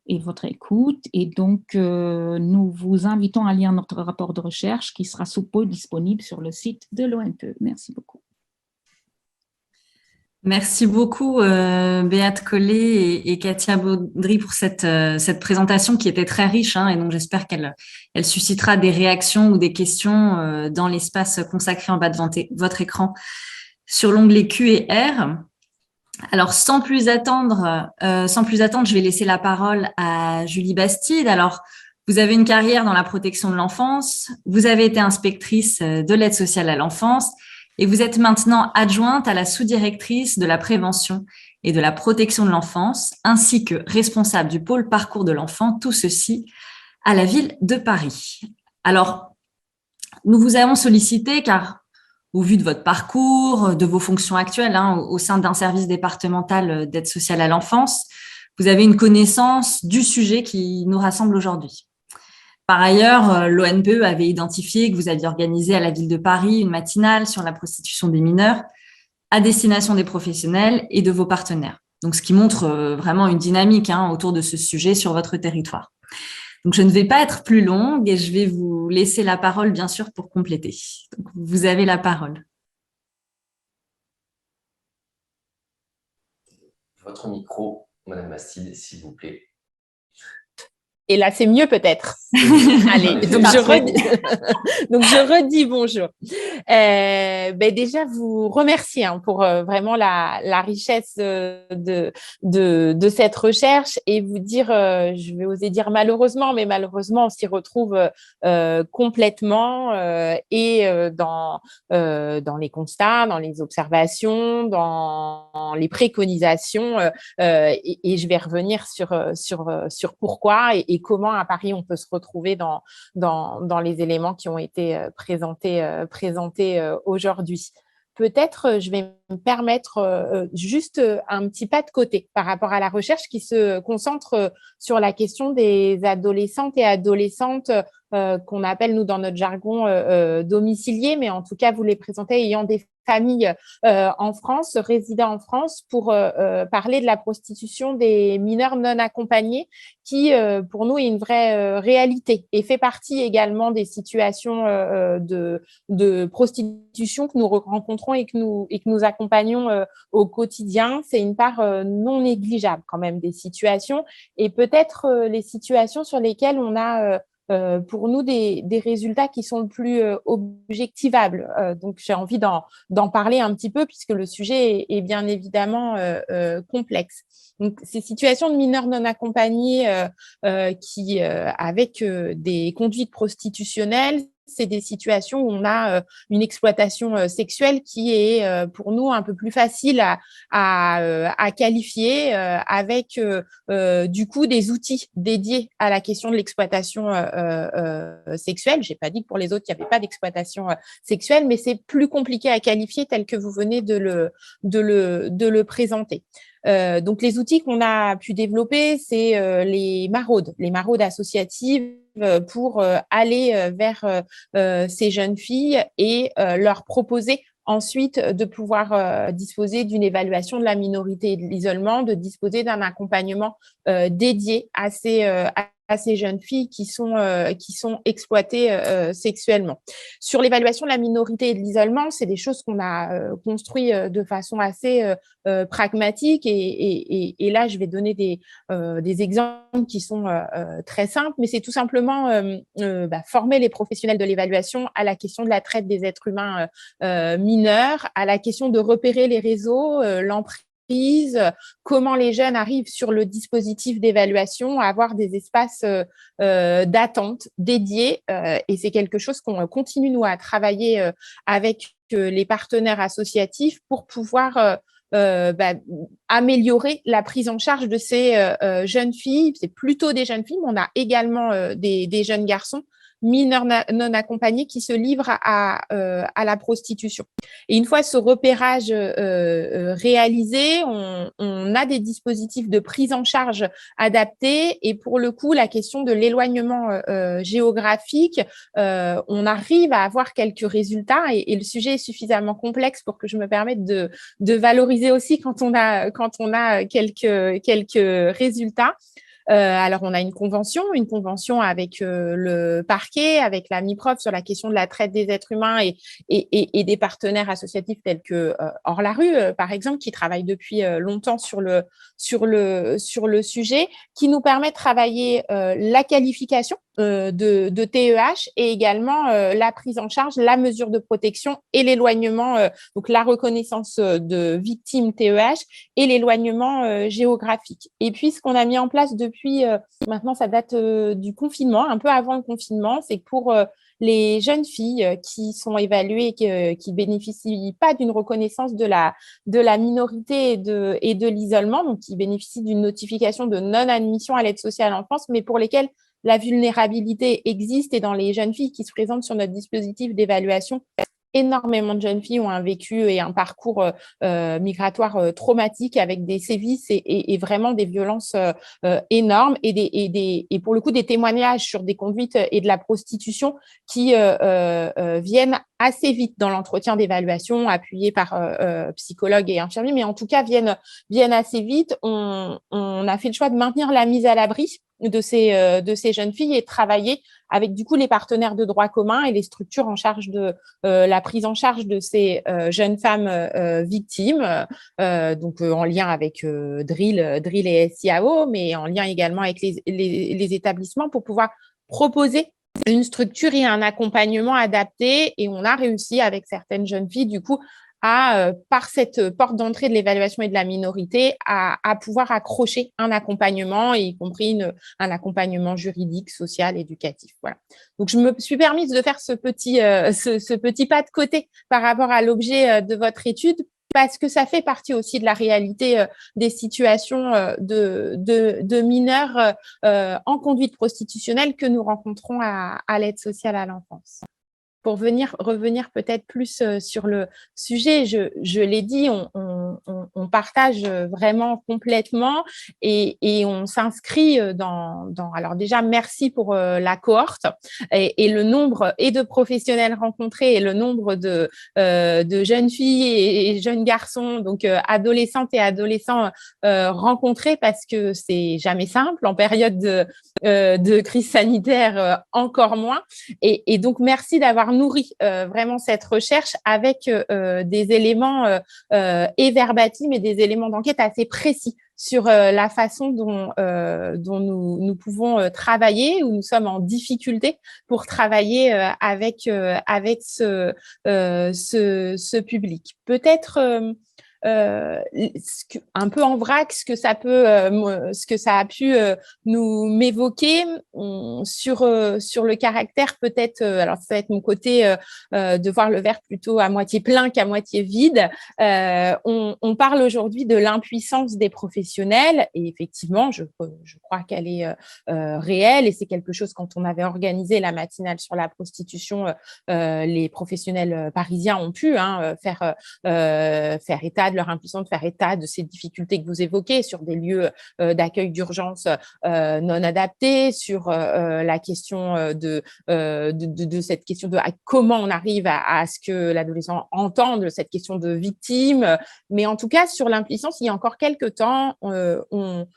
et votre écoute, et donc nous vous invitons à lire notre rapport de recherche qui sera sous peu disponible sur le site de l'ONPE. Merci beaucoup. Merci beaucoup Béate Collet et Katia Baudry pour cette présentation qui était très riche, et donc j'espère qu'elle suscitera des réactions ou des questions dans l'espace consacré en bas de votre écran sur l'onglet Q&R. Alors sans plus attendre, je vais laisser la parole à Julie Bastide. Alors, vous avez une carrière dans la protection de l'enfance, vous avez été inspectrice de l'aide sociale à l'enfance, et vous êtes maintenant adjointe à la sous-directrice de la prévention et de la protection de l'enfance, ainsi que responsable du pôle parcours de l'enfant, tout ceci à la ville de Paris. Alors, nous vous avons sollicité car, au vu de votre parcours, de vos fonctions actuelles au sein d'un service départemental d'aide sociale à l'enfance, vous avez une connaissance du sujet qui nous rassemble aujourd'hui. Par ailleurs, l'ONPE avait identifié que vous aviez organisé à la ville de Paris une matinale sur la prostitution des mineurs à destination des professionnels et de vos partenaires. Donc, ce qui montre vraiment une dynamique autour de ce sujet sur votre territoire. Donc, je ne vais pas être plus longue et je vais vous laisser la parole, bien sûr, pour compléter. Donc, vous avez la parole. Votre micro, Madame Bastide, s'il vous plaît. Et là, c'est mieux peut-être. Allez, donc je redis bonjour. Déjà, vous remercier pour vraiment la richesse de cette recherche et vous dire, je vais oser dire malheureusement, mais malheureusement, on s'y retrouve complètement dans les constats, dans les observations, dans les préconisations et je vais revenir sur pourquoi et comment à Paris on peut se retrouver dans les éléments qui ont été présentés aujourd'hui. Peut-être, je vais me permettre juste un petit pas de côté par rapport à la recherche qui se concentre sur la question des adolescentes et adolescentes qu'on appelle, nous, dans notre jargon, domiciliés, mais en tout cas, vous les présentez ayant des familles en France, résidant en France, pour parler de la prostitution des mineurs non accompagnés qui, pour nous, est une vraie réalité et fait partie également des situations de prostitution que nous rencontrons et que nous accompagnons au quotidien. C'est une part non négligeable quand même des situations et peut-être les situations sur lesquelles on a pour nous des résultats qui sont le plus objectivables. Donc, j'ai envie d'en parler un petit peu puisque le sujet est bien évidemment complexe. Donc, ces situations de mineurs non accompagnés qui, avec des conduites prostitutionnelles, c'est des situations où on a une exploitation sexuelle qui est pour nous un peu plus facile à qualifier avec du coup des outils dédiés à la question de l'exploitation sexuelle. J'ai pas dit que pour les autres il n'y avait pas d'exploitation sexuelle, mais c'est plus compliqué à qualifier tel que vous venez de le présenter. Donc, les outils qu'on a pu développer, c'est les maraudes associatives pour aller vers ces jeunes filles et leur proposer ensuite de pouvoir disposer d'une évaluation de la minorité et de l'isolement, de disposer d'un accompagnement dédié à ces jeunes filles qui sont exploitées sexuellement. Sur l'évaluation de la minorité et de l'isolement, c'est des choses qu'on a construit de façon assez pragmatique et là, je vais donner des exemples qui sont très simples, mais c'est tout simplement former les professionnels de l'évaluation à la question de la traite des êtres humains mineurs, à la question de repérer les réseaux, l'emprise comment les jeunes arrivent sur le dispositif d'évaluation à avoir des espaces d'attente dédiés. Et c'est quelque chose qu'on continue, nous, à travailler avec les partenaires associatifs pour pouvoir améliorer la prise en charge de ces jeunes filles. C'est plutôt des jeunes filles, mais on a également des jeunes garçons mineurs non accompagnés qui se livrent à la prostitution. Et une fois ce repérage réalisé, on a des dispositifs de prise en charge adaptés. Et pour le coup, la question de l'éloignement géographique, on arrive à avoir quelques résultats et le sujet est suffisamment complexe pour que je me permette de valoriser aussi quand on a quelques résultats. Alors, on a une convention avec le parquet, avec la MIPROF sur la question de la traite des êtres humains et des partenaires associatifs tels que Hors la rue, par exemple, qui travaillent depuis longtemps sur le sujet, qui nous permet de travailler la qualification de TEH et également la prise en charge, la mesure de protection et l'éloignement, donc la reconnaissance de victimes TEH et l'éloignement géographique. Et puis, ce qu'on a mis en place depuis, maintenant ça date du confinement, un peu avant le confinement, c'est que pour les jeunes filles qui sont évaluées et qui bénéficient pas d'une reconnaissance de la minorité et de l'isolement, donc qui bénéficient d'une notification de non-admission à l'aide sociale en France, mais pour lesquelles la vulnérabilité existe. Et dans les jeunes filles qui se présentent sur notre dispositif d'évaluation, énormément de jeunes filles ont un vécu et un parcours migratoire traumatique avec des sévices et vraiment des violences énormes et pour le coup des témoignages sur des conduites et de la prostitution qui viennent assez vite dans l'entretien d'évaluation appuyé par psychologues et infirmiers, mais en tout cas viennent assez vite. On a fait le choix de maintenir la mise à l'abri de ces jeunes filles et de travailler avec du coup les partenaires de droit commun et les structures en charge de la prise en charge de ces jeunes femmes victimes, donc en lien avec Drill et SIAO, mais en lien également avec les établissements pour pouvoir proposer une structure et un accompagnement adapté. Et on a réussi avec certaines jeunes filles du coup par cette porte d'entrée de l'évaluation et de la minorité, à pouvoir accrocher un accompagnement, y compris un accompagnement juridique, social, éducatif. Voilà. Donc, je me suis permise de faire ce petit pas de côté par rapport à l'objet de votre étude, parce que ça fait partie aussi de la réalité des situations de mineurs en conduite prostitutionnelle que nous rencontrons à l'aide sociale à l'enfance. Pour revenir peut-être plus sur le sujet, je l'ai dit, on partage vraiment complètement et on s'inscrit dans. Alors déjà, merci pour la cohorte et le nombre et de professionnels rencontrés et le nombre de jeunes filles et jeunes garçons, donc adolescentes et adolescents rencontrés, parce que c'est jamais simple en période de crise sanitaire, encore moins. Et donc, merci d'avoir nourri vraiment cette recherche avec des éléments et verbatim et des éléments d'enquête assez précis sur la façon dont nous pouvons travailler, où nous sommes en difficulté pour travailler avec ce public. Peut-être un peu en vrac ce que ça a pu m'évoquer sur le caractère peut-être, alors ça va être mon côté de voir le verre plutôt à moitié plein qu'à moitié vide. On parle aujourd'hui de l'impuissance des professionnels et effectivement je crois qu'elle est réelle, et c'est quelque chose, quand on avait organisé la matinale sur la prostitution, les professionnels parisiens ont pu faire état de leur impuissance, faire état de ces difficultés que vous évoquez sur des lieux d'accueil d'urgence non adaptés, sur la question de cette question de comment on arrive à ce que l'adolescent entende cette question de victime. Mais en tout cas, sur l'impuissance, il y a encore quelques temps, on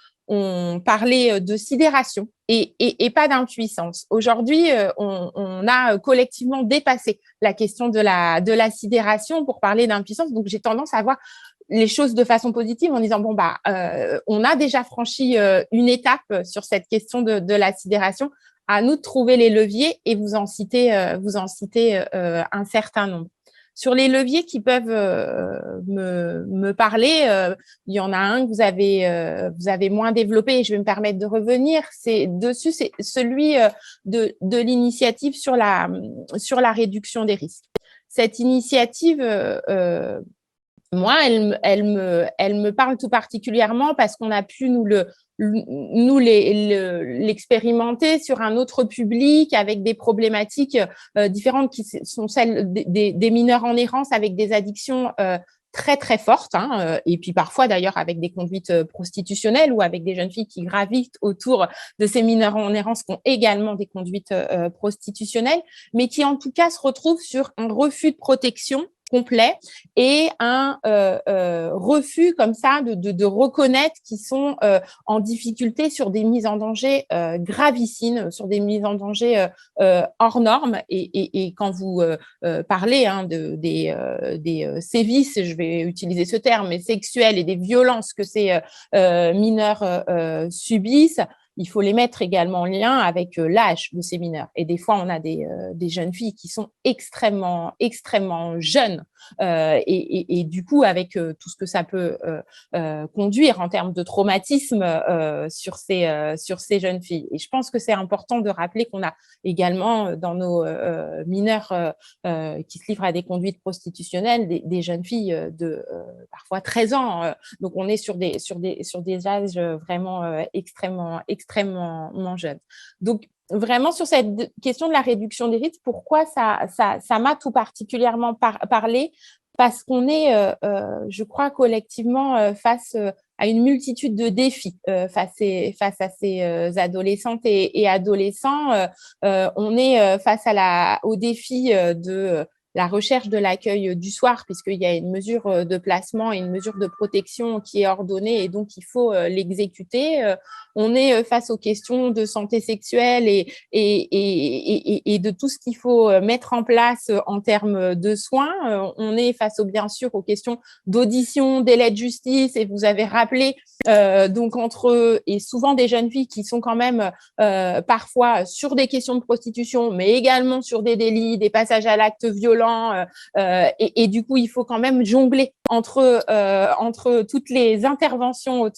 parlait de sidération et pas d'impuissance. Aujourd'hui, on a collectivement dépassé la question de la sidération pour parler d'impuissance. Donc, j'ai tendance à voir les choses de façon positive en disant on a déjà franchi une étape sur cette question de la sidération. À nous de trouver les leviers, et vous en citez un certain nombre. Sur les leviers qui peuvent me parler, il y en a un que vous avez moins développé et je vais me permettre de revenir. C'est celui de l'initiative sur la réduction des risques. Cette initiative, moi, elle me parle tout particulièrement parce qu'on a pu l'expérimenter sur un autre public avec des problématiques différentes qui sont celles des mineurs en errance avec des addictions très, très fortes, hein, et puis parfois d'ailleurs avec des conduites prostitutionnelles ou avec des jeunes filles qui gravitent autour de ces mineurs en errance qui ont également des conduites prostitutionnelles, mais qui en tout cas se retrouvent sur un refus de protection complet et un refus comme ça de reconnaître qu'ils sont en difficulté sur des mises en danger gravissines, sur des mises en danger hors normes. Et quand vous parlez des sévices, je vais utiliser ce terme, mais sexuels et des violences que ces mineurs subissent, il faut les mettre également en lien avec l'âge de ces mineurs. Et des fois, on a des jeunes filles qui sont extrêmement, extrêmement jeunes. Et du coup, avec tout ce que ça peut conduire en termes de traumatisme sur ces jeunes filles. Et je pense que c'est important de rappeler qu'on a également dans nos mineurs qui se livrent à des conduites prostitutionnelles des jeunes filles de parfois 13 ans. Donc, on est sur des âges vraiment extrêmement jeunes. Donc, vraiment, sur cette question de la réduction des risques, pourquoi ça m'a tout particulièrement parlé? Parce qu'on est, je crois, collectivement face à une multitude de défis face à ces adolescentes et adolescents. On est face au défi de la recherche de l'accueil du soir, puisqu'il y a une mesure de placement et une mesure de protection qui est ordonnée et donc il faut l'exécuter. On est face aux questions de santé sexuelle et de tout ce qu'il faut mettre en place en termes de soins. On est face, bien sûr, aux questions d'audition, délai de justice, et vous avez rappelé donc et souvent des jeunes filles qui sont quand même parfois sur des questions de prostitution, mais également sur des délits, des passages à l'acte violent, et du coup il faut quand même jongler entre toutes les interventions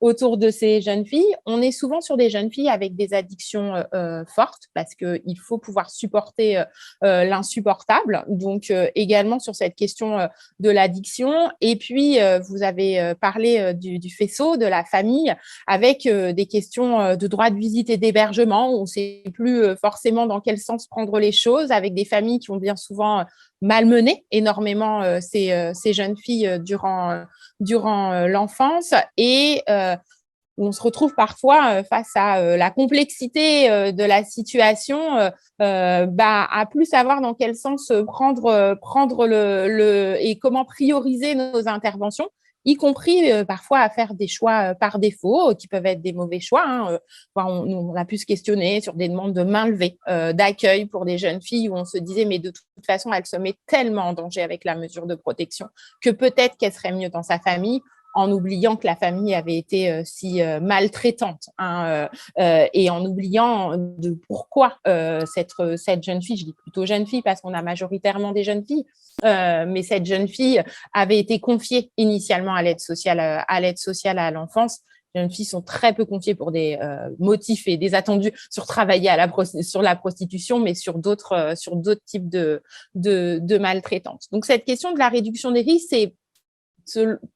autour de ces jeunes filles. On est souvent sur des jeunes filles avec des addictions fortes parce qu'il faut pouvoir supporter l'insupportable. Donc également sur cette question de l'addiction. Et puis vous avez parlé du faisceau, de la famille, avec des questions de droit de visite et d'hébergement. On ne sait plus forcément dans quel sens prendre les choses, avec des familles qui ont bien souvent malmené énormément ces jeunes filles durant l'enfance, et on se retrouve parfois face à la complexité de la situation, à plus savoir dans quel sens prendre et comment prioriser nos interventions, y compris parfois à faire des choix par défaut, qui peuvent être des mauvais choix. Hein. On a pu se questionner sur des demandes de main levée, d'accueil pour des jeunes filles où on se disait mais de toute façon, elle se met tellement en danger avec la mesure de protection que peut-être qu'elle serait mieux dans sa famille, en oubliant que la famille avait été si maltraitante, hein, et en oubliant de pourquoi cette jeune fille, je dis plutôt jeune fille parce qu'on a majoritairement des jeunes filles, mais cette jeune fille avait été confiée initialement à l'aide sociale à l'enfance. Les jeunes filles sont très peu confiées pour des motifs et des attendus sur travailler sur la prostitution, mais sur d'autres types de maltraitance. Donc, cette question de la réduction des risques, c'est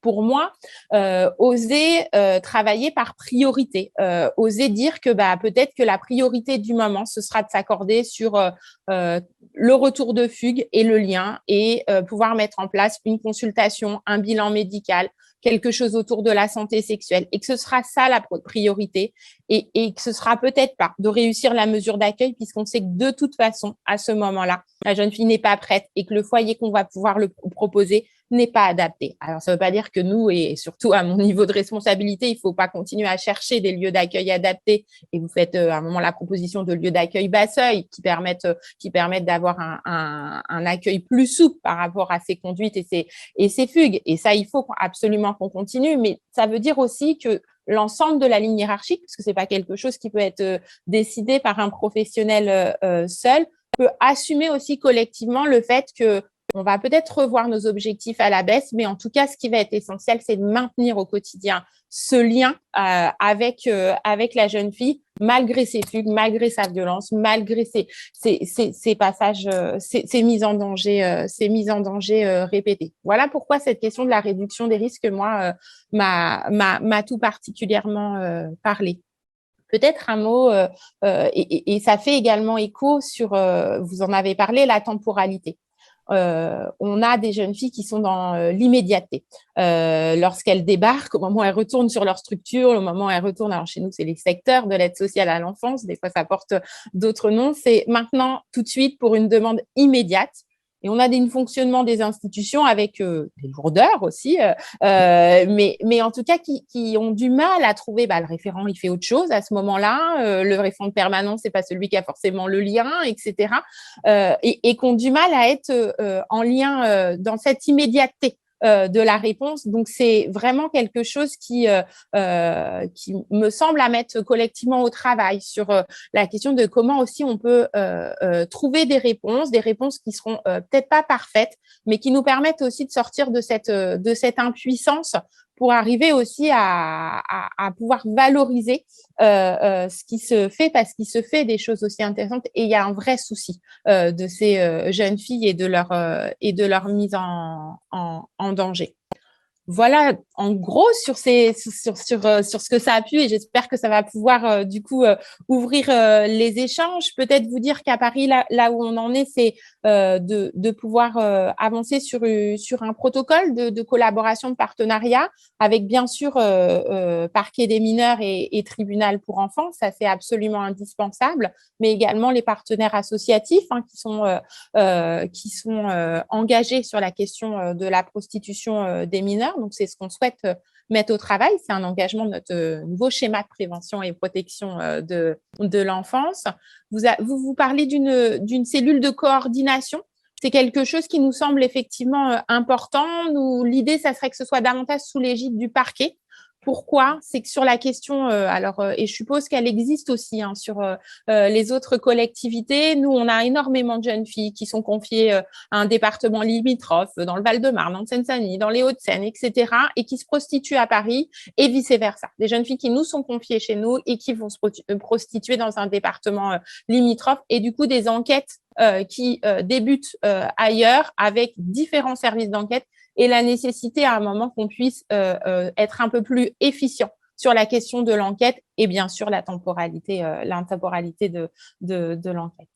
pour moi, oser travailler par priorité, oser dire que peut-être que la priorité du moment, ce sera de s'accorder sur le retour de fugue et le lien, et pouvoir mettre en place une consultation, un bilan médical, quelque chose autour de la santé sexuelle, et que ce sera ça la priorité, et que ce sera peut-être pas de réussir la mesure d'accueil, puisqu'on sait que de toute façon, à ce moment-là, la jeune fille n'est pas prête et que le foyer qu'on va pouvoir le proposer n'est pas adapté. Alors, ça ne veut pas dire que nous, et surtout à mon niveau de responsabilité, il ne faut pas continuer à chercher des lieux d'accueil adaptés, et vous faites à un moment la proposition de lieux d'accueil bas seuil qui permettent d'avoir un accueil plus souple par rapport à ces conduites et ces fugues. Et ça, il faut absolument qu'on continue, mais ça veut dire aussi que l'ensemble de la ligne hiérarchique, parce que ce n'est pas quelque chose qui peut être décidé par un professionnel seul, peut assumer aussi collectivement le fait que on va peut-être revoir nos objectifs à la baisse, mais en tout cas, ce qui va être essentiel, c'est de maintenir au quotidien ce lien avec la jeune fille, malgré ses fugues, malgré sa violence, malgré ses passages, ses mises en danger, répétées. Voilà pourquoi cette question de la réduction des risques, moi, m'a tout particulièrement parlé. Peut-être un mot, et ça fait également écho sur, vous en avez parlé, la temporalité. On a des jeunes filles qui sont dans l'immédiateté. Lorsqu'elles débarquent, au moment où elles retournent sur leur structure, au moment où elles retournent, alors chez nous, c'est les secteurs de l'aide sociale à l'enfance, des fois ça porte d'autres noms, c'est maintenant, tout de suite, pour une demande immédiate. Et on a un fonctionnement des institutions avec des lourdeurs aussi, mais en tout cas qui ont du mal à trouver, le référent, il fait autre chose à ce moment-là, le référent permanent, c'est pas celui qui a forcément le lien, etc. Et qui ont du mal à être en lien dans cette immédiateté de la réponse. Donc, c'est vraiment quelque chose qui me semble à mettre collectivement au travail sur la question de comment aussi on peut trouver des réponses qui seront peut-être pas parfaites, mais qui nous permettent aussi de sortir de cette impuissance pour arriver aussi à pouvoir valoriser ce qui se fait, parce qu'il se fait des choses aussi intéressantes et il y a un vrai souci de ces jeunes filles et de leur mise en danger. Voilà, en gros, sur ce que ça a pu, et j'espère que ça va pouvoir du coup ouvrir les échanges. Peut-être vous dire qu'à Paris, là où on en est, c'est de pouvoir avancer sur un protocole de collaboration, de partenariat, avec bien sûr parquet des mineurs et tribunal pour enfants. Ça, c'est absolument indispensable, mais également les partenaires associatifs qui sont engagés sur la question de la prostitution des mineurs. Donc, c'est ce qu'on souhaite mettre au travail. C'est un engagement de notre nouveau schéma de prévention et protection de l'enfance. Vous parlez d'une cellule de coordination. C'est quelque chose qui nous semble effectivement important. L'idée, ça serait que ce soit davantage sous l'égide du parquet. Pourquoi? C'est que sur la question, et je suppose qu'elle existe aussi sur les autres collectivités, nous, on a énormément de jeunes filles qui sont confiées à un département limitrophe, dans le Val-de-Marne, en Seine-Saint-Denis, dans les Hauts-de-Seine, etc., et qui se prostituent à Paris et vice-versa. Des jeunes filles qui nous sont confiées chez nous et qui vont se prostituer dans un département limitrophe, et du coup, des enquêtes qui débutent ailleurs avec différents services d'enquête, et la nécessité à un moment qu'on puisse être un peu plus efficient sur la question de l'enquête et bien sûr l'intemporalité de l'enquête.